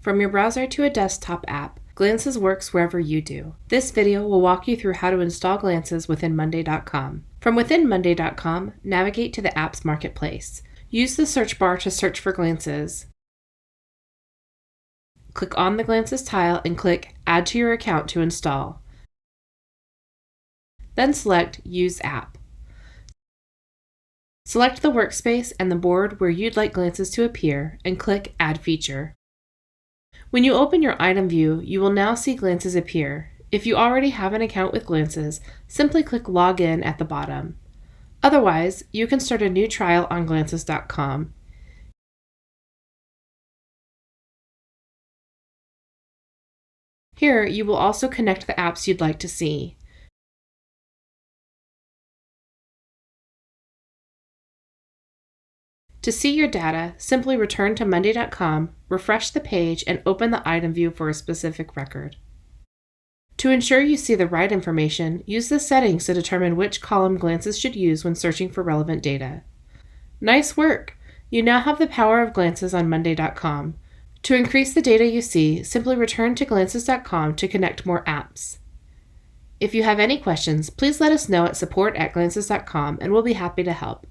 From your browser to a desktop app, Glances works wherever you do. This video will walk you through how to install Glances within Monday.com. From within Monday.com, navigate to the app's marketplace. Use the search bar to search for Glances. Click on the Glances tile and click Add to your account to install. Then select Use App. Select the workspace and the board where you'd like Glances to appear and click Add Feature. When you open your item view, you will now see Glances appear. If you already have an account with Glances, simply click Log In at the bottom. Otherwise, you can start a new trial on Glances.com. Here, you will also connect the apps you'd like to see. To see your data, simply return to Monday.com, refresh the page, and open the item view for a specific record. To ensure you see the right information, use the settings to determine which column Glances should use when searching for relevant data. Nice work! You now have the power of Glances on Monday.com. To increase the data you see, simply return to Glances.com to connect more apps. If you have any questions, please let us know at support@Glances.com and we'll be happy to help.